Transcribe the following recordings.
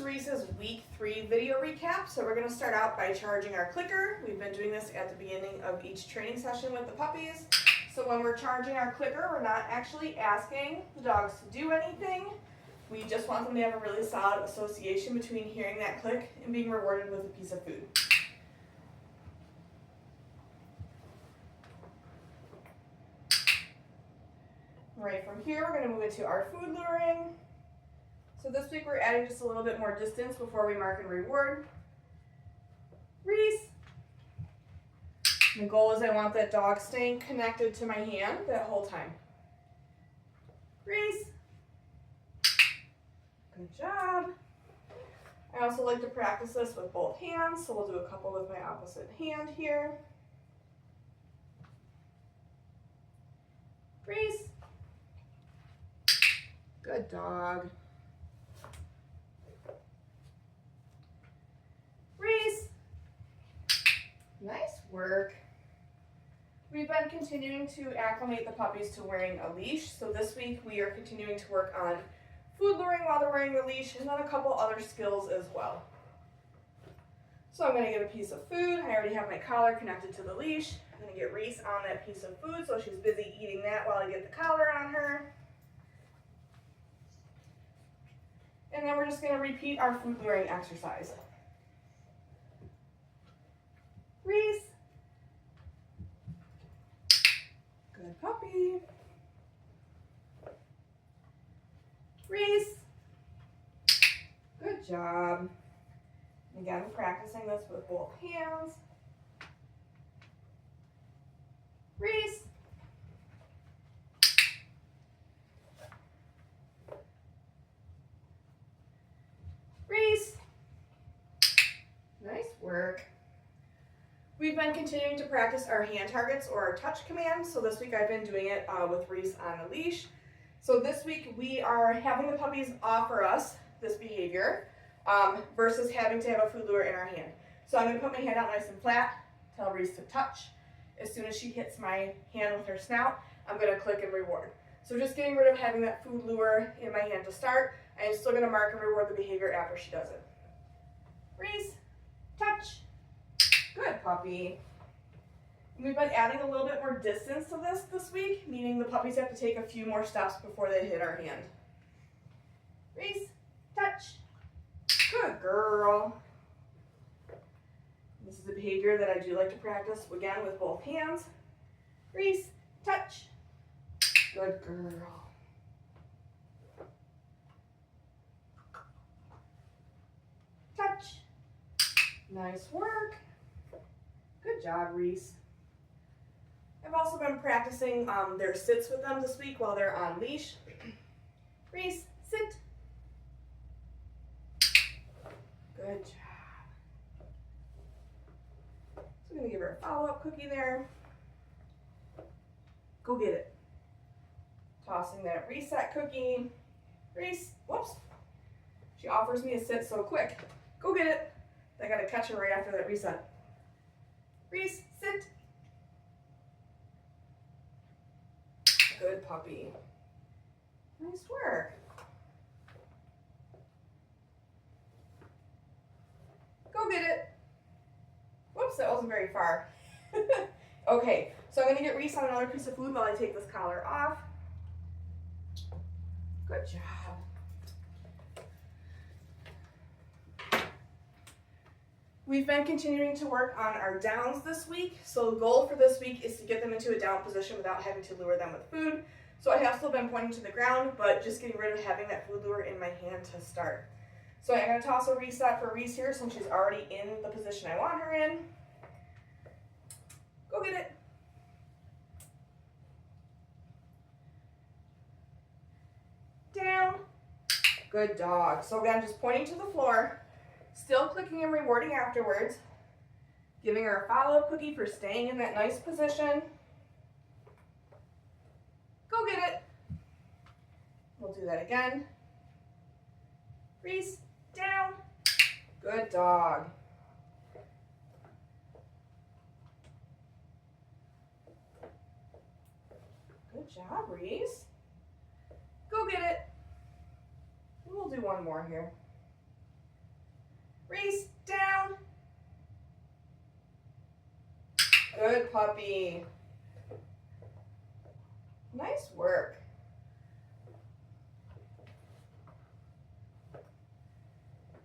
Reese's week 3 video recap. So we're going to start out by charging our clicker. We've been doing this at the beginning of each training session with the puppies. So when we're charging our clicker, we're not actually asking the dogs to do anything. We just want them to have a really solid association between hearing that click and being rewarded with a piece of food. Right from here, we're going to move into our food luring. So this week we're adding just a little bit more distance before we mark and reward. Reese. The goal is I want that dog staying connected to my hand that whole time. Reese. Good job. I also like to practice this with both hands, so we'll do a couple with my opposite hand here. Reese. Good dog. Reese. Nice work. We've been continuing to acclimate the puppies to wearing a leash. So this week we are continuing to work on food luring while they're wearing the leash and then a couple other skills as well. So I'm going to get a piece of food. I already have my collar connected to the leash. I'm going to get Reese on that piece of food so she's busy eating that while I get the collar on her. And then we're just going to repeat our food luring exercise. Reese. Good puppy. Reese. Good job. Again, practicing this with both hands. Reese. Reese. Nice work. We've been continuing to practice our hand targets or our touch command. So this week I've been doing it with Reese on a leash. So this week we are having the puppies offer us this behavior versus having to have a food lure in our hand. So I'm going to put my hand out nice and flat, tell Reese to touch. As soon as she hits my hand with her snout, I'm going to click and reward. So just getting rid of having that food lure in my hand to start. I'm still going to mark and reward the behavior after she does it. Reese, touch. Good puppy. We've been adding a little bit more distance to this week, meaning the puppies have to take a few more steps before they hit our hand. Reese, touch. Good girl. This is a behavior that I do like to practice, again, with both hands. Reese, touch. Good girl. Touch. Nice work. Good job, Reese. I've also been practicing their sits with them this week while they're on leash. Reese, sit. Good job. So I'm going to give her a follow-up cookie there. Go get it. Tossing that reset cookie. Reese, whoops. She offers me a sit so quick. Go get it. I got to catch her right after that reset. Reese, sit. Good puppy. Nice work. Go get it. Whoops, that wasn't very far. Okay, so I'm going to get Reese on another piece of food while I take this collar off. Good job. We've been continuing to work on our downs this week. So the goal for this week is to get them into a down position without having to lure them with food. So I have still been pointing to the ground, but just getting rid of having that food lure in my hand to start. So I'm going to toss a reset for Reese here since she's already in the position I want her in. Go get it. Down. Good dog. So again, just pointing to the floor. Still clicking and rewarding afterwards. Giving her a follow-up cookie for staying in that nice position. Go get it. We'll do that again. Reese, down. Good dog. Good job, Reese. Go get it. And we'll do one more here. Reese, down. Good puppy. Nice work.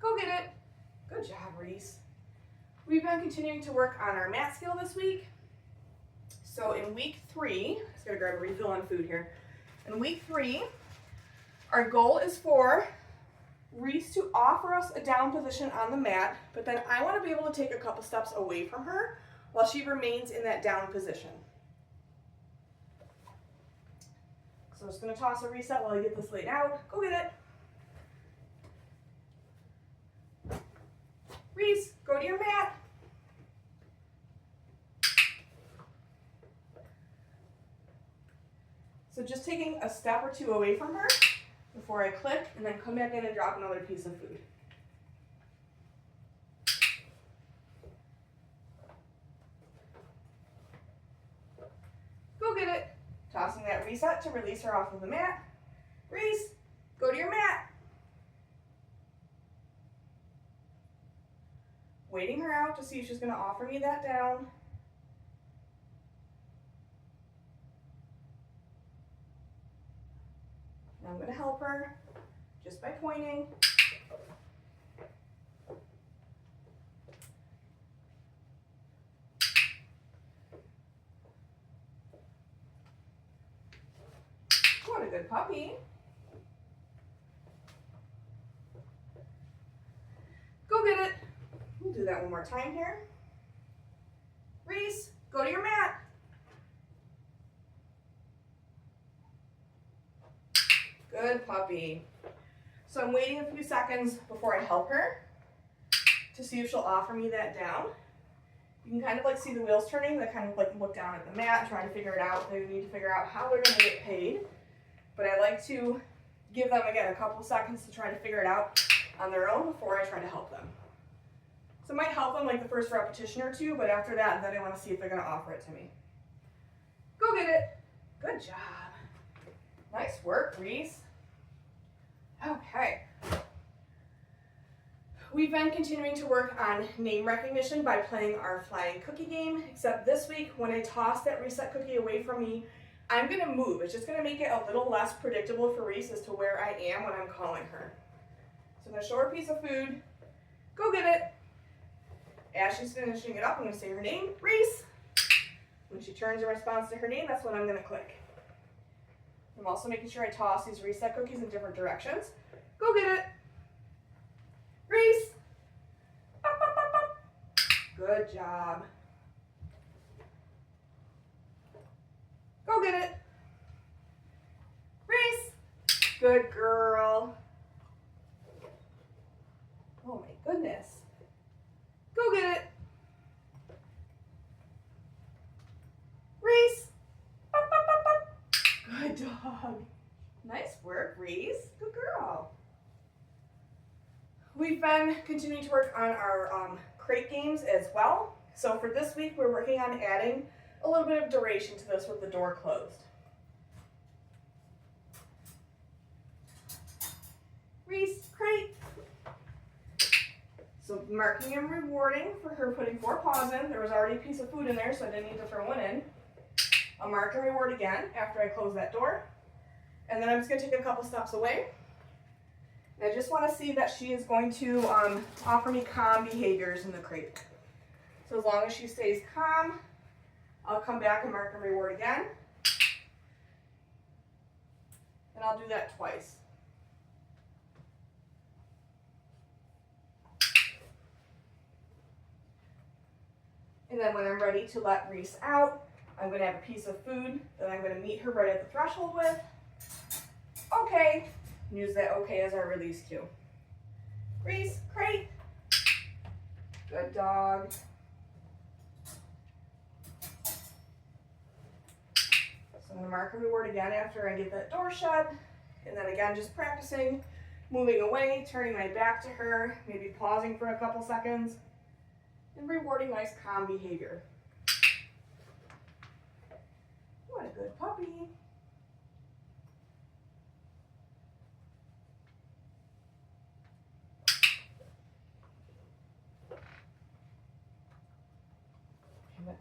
Go get it. Good job, Reese. We've been continuing to work on our mat skill this week. So in week 3, I just gotta grab a refill on food here. In week 3, our goal is for Reese to offer us a down position on the mat, but then I want to be able to take a couple steps away from her while she remains in that down position. So I'm just going to toss a reset while I get this laid out. Go get it. Reese, go to your mat. So just taking a step or two away from her before I click, and then come back in and drop another piece of food. Go get it. Tossing that reset to release her off of the mat. Reese, go to your mat. Waiting her out to see if she's going to offer me that down. Now I'm going to help her just by pointing. What a good puppy. Go get it. We'll do that one more time here. Reese, go to your mat. Good puppy. So I'm waiting a few seconds before I help her to see if she'll offer me that down. You can kind of like see the wheels turning. They kind of like look down at the mat, trying to figure it out. They need to figure out how they're going to get paid. But I like to give them, again, a couple seconds to try to figure it out on their own before I try to help them. So it might help them like the first repetition or two, but after that, then I want to see if they're going to offer it to me. Go get it. Good job. Nice work, Reese. Okay. We've been continuing to work on name recognition by playing our flying cookie game, except this week when I toss that reset cookie away from me, I'm going to move. It's just going to make it a little less predictable for Reese as to where I am when I'm calling her. So I'm going to show her a piece of food. Go get it. As she's finishing it up, I'm going to say her name, Reese. When she turns in response to her name, that's when I'm going to click. I'm also making sure I toss these reset cookies in different directions. Go get it. Reese. Bop, bop, bop, bop. Good job. Go get it. Reese. Good girl. Oh my goodness. Go get it. Reese. Bop, bop, bop, bop. Good dog. Nice work, Reese. Good girl. We've been continuing to work on our crate games as well. So for this week, we're working on adding a little bit of duration to this with the door closed. Reese, crate. So marking and rewarding for her putting 4 paws in. There was already a piece of food in there, so I didn't need to throw one in. I'll mark and reward again after I close that door. And then I'm just going to take a couple steps away. And I just want to see that she is going to offer me calm behaviors in the crate. So as long as she stays calm, I'll come back and mark and reward again. And I'll do that twice. And then when I'm ready to let Reese out, I'm going to have a piece of food that I'm going to meet her right at the threshold with. Okay. And use that okay as our release cue. Reese, crate. Good dog. So I'm going to mark and reward again after I get that door shut. And then again, just practicing moving away, turning my back to her, maybe pausing for a couple seconds, and rewarding nice calm behavior. What a good puppy.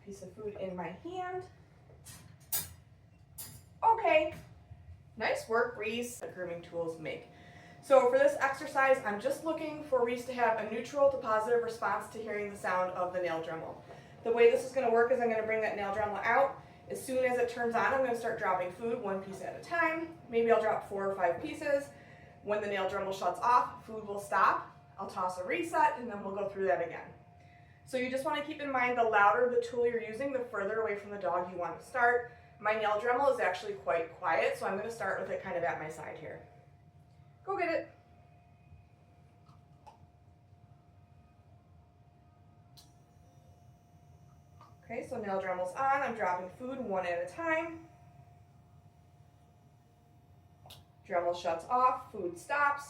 piece of food in my hand. Okay, nice work, Reese. Grooming tools make. So for this exercise, I'm just looking for Reese to have a neutral to positive response to hearing the sound of the nail Dremel. The way this is going to work is I'm going to bring that nail Dremel out. As soon as it turns on, I'm going to start dropping food one piece at a time. Maybe I'll drop 4 or 5 pieces. When the nail Dremel shuts off, food will stop. I'll toss a reset, and then we'll go through that again. So you just want to keep in mind the louder the tool you're using, the further away from the dog you want to start. My nail Dremel is actually quite quiet, so I'm going to start with it kind of at my side here. Go get it. Okay, so nail Dremel's on. I'm dropping food one at a time. Dremel shuts off, food stops,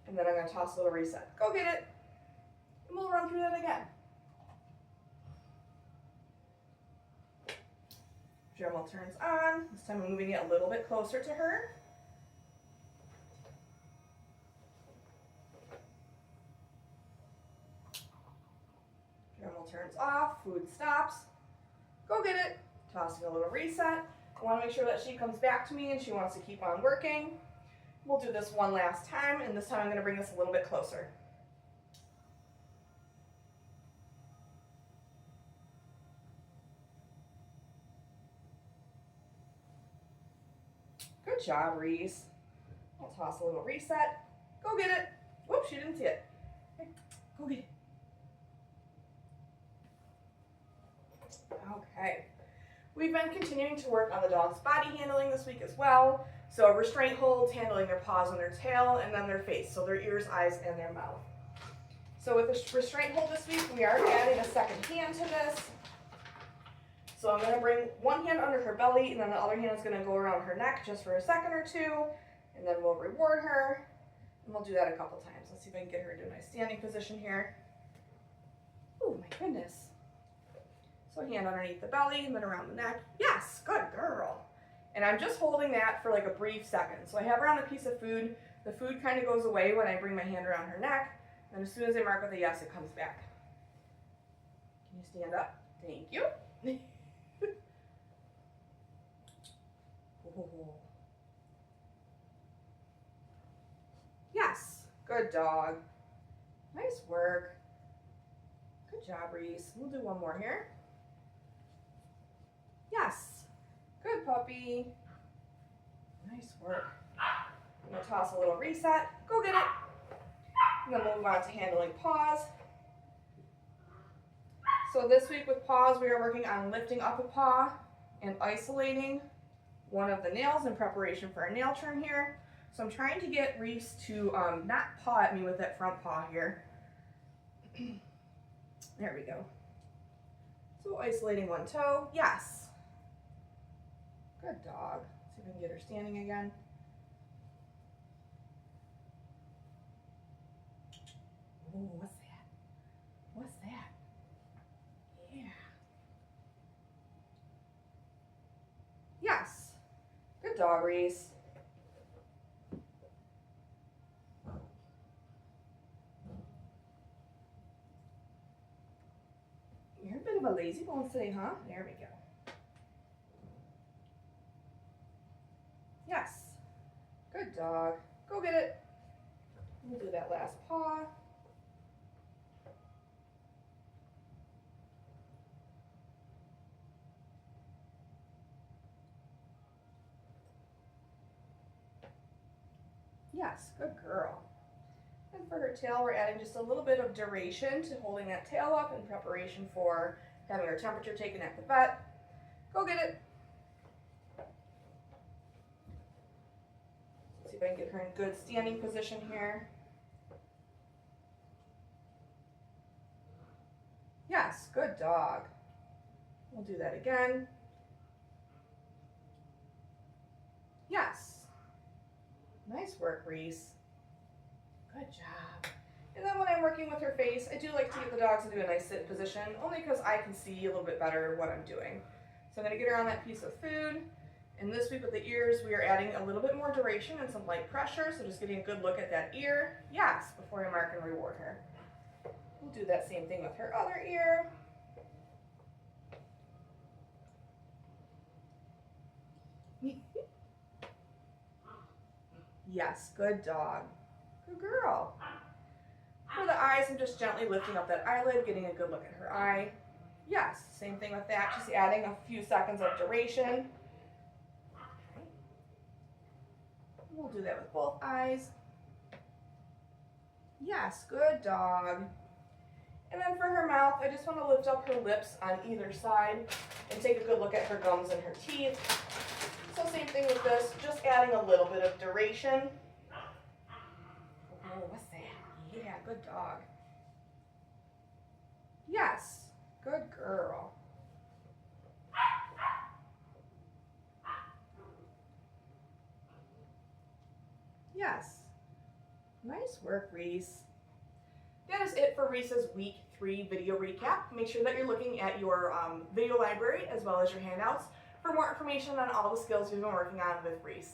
and then I'm going to toss a little reset. Go get it, and we'll run through that again. Dremel turns on. This time I'm moving it a little bit closer to her. Dremel turns off, food stops. Go get it, tossing a little reset. I want to make sure that she comes back to me and she wants to keep on working. We'll do this one last time, and this time I'm going to bring this a little bit closer. Good job, Reese. I'll toss a little reset. Go get it. Whoops, she didn't see it. Okay, go get it. Okay. We've been continuing to work on the dog's body handling this week as well. So restraint holds, handling their paws and their tail, and then their face, so their ears, eyes, and their mouth. So with the restraint hold this week, we are adding a second hand to this. So I'm going to bring one hand under her belly, and then the other hand is going to go around her neck just for a second or two, and then we'll reward her, and we'll do that a couple times. Let's see if I can get her into a nice standing position here. Oh my goodness. So hand underneath the belly and then around the neck. Yes, good girl. And I'm just holding that for like a brief second. So I have her on a piece of food. The food kind of goes away when I bring my hand around her neck. And as soon as I mark with a yes, it comes back. Can you stand up? Thank you. Yes, good dog. Nice work. Good job, Reese. We'll do one more here. Yes, good puppy. Nice work. I'm going to toss a little reset. Go get it. And then we'll move on to handling paws. So this week with paws, we are working on lifting up a paw and isolating one of the nails in preparation for a nail trim here. So I'm trying to get Reese to not paw at me with that front paw here. There we go. So isolating one toe. Yes. Good dog. See if I can get her standing again. Oh, what's that? What's that? Yeah. Yes. Good dog, Reese. You're a bit of a lazy bone today, huh? There we go. Yes. Good dog. Go get it. We'll do that last paw. Yes, good girl. And for her tail, we're adding just a little bit of duration to holding that tail up in preparation for having her temperature taken at the vet. Go get it. See if I can get her in good standing position here. Yes, good dog. We'll do that again. Yes. Nice work, Reese. Good job. And then when I'm working with her face, I do like to get the dogs into a nice sit position, only because I can see a little bit better what I'm doing. So I'm going to get her on that piece of food. And this week with the ears, we are adding a little bit more duration and some light pressure, so just getting a good look at that ear. Yes, before I mark and reward her. We'll do that same thing with her other ear. Yes, good dog. Good girl. For the eyes, I'm just gently lifting up that eyelid, getting a good look at her eye. Yes, same thing with that, just adding a few seconds of duration. We'll do that with both eyes. Yes, good dog. And then for her mouth, I just want to lift up her lips on either side and take a good look at her gums and her teeth. So same thing with this, just adding a little bit of duration. Oh, what's that? Yeah, good dog. Yes, good girl. Yes. Nice work, Reese. That is it for Reese's week 3 video recap. Make sure that you're looking at your video library as well as your handouts for more information on all the skills we've been working on with Reese.